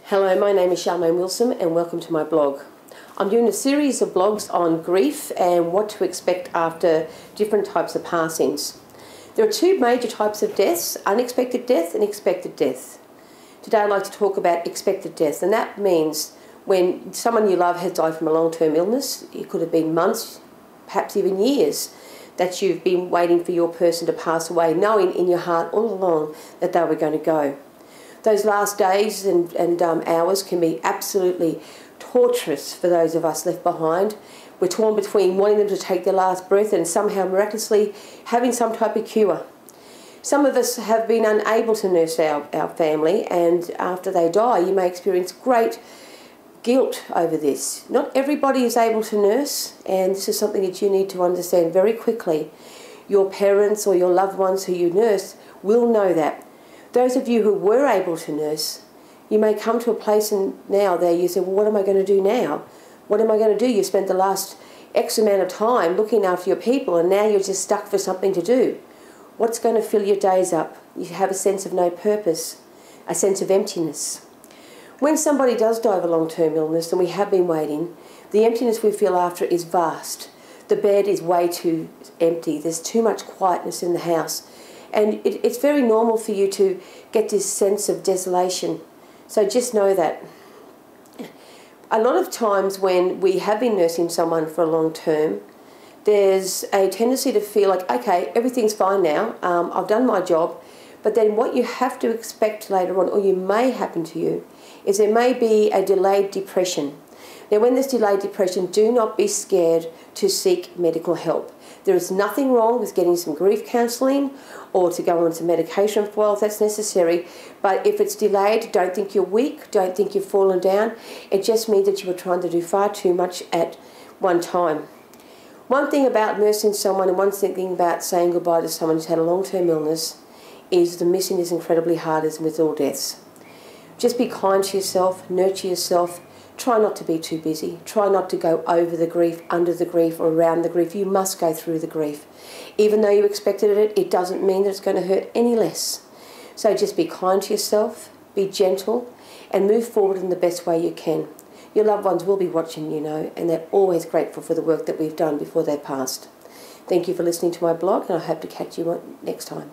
Hello, my name is Charmaine Wilson and welcome to my blog. I'm doing a series of blogs on grief and what to expect after different types of passings. There are two major types of deaths, unexpected death and expected death. Today I'd like to talk about expected death, and that means when someone you love has died from a long-term illness. It could have been months, perhaps even years, that you've been waiting for your person to pass away, knowing in your heart all along that they were going to go. Those last days and hours can be absolutely torturous for those of us left behind. We're torn between wanting them to take their last breath and somehow miraculously having some type of cure. Some of us have been unable to nurse our family, and after they die you may experience great guilt over this. Not everybody is able to nurse, and this is something that you need to understand very quickly. Your parents or your loved ones who you nurse will know that. Those of you who were able to nurse, you may come to a place now there you say, well, what am I going to do now? What am I going to do? You spent the last X amount of time looking after your people and now you're just stuck for something to do. What's going to fill your days up? You have a sense of no purpose, a sense of emptiness. When somebody does die of a long-term illness, and we have been waiting, the emptiness we feel after is vast. The bed is way too empty. There's too much quietness in the house. And it's very normal for you to get this sense of desolation. So just know that. A lot of times when we have been nursing someone for a long term, there's a tendency to feel like, okay, everything's fine now, I've done my job. But then what you have to expect later on, or you may happen to you, is there may be a delayed depression. Now when there's delayed depression, do not be scared to seek medical help. There is nothing wrong with getting some grief counselling or to go on some medication for a while if that's necessary. But if it's delayed, don't think you're weak, don't think you've fallen down. It just means that you were trying to do far too much at one time. One thing about nursing someone and one thing about saying goodbye to someone who's had a long-term illness is the missing is incredibly hard, as with all deaths. Just be kind to yourself, nurture yourself. Try not to be too busy. Try not to go over the grief, under the grief, or around the grief. You must go through the grief. Even though you expected it, it doesn't mean that it's going to hurt any less. So just be kind to yourself, be gentle, and move forward in the best way you can. Your loved ones will be watching, you know, and they're always grateful for the work that we've done before they passed. Thank you for listening to my blog, and I hope to catch you next time.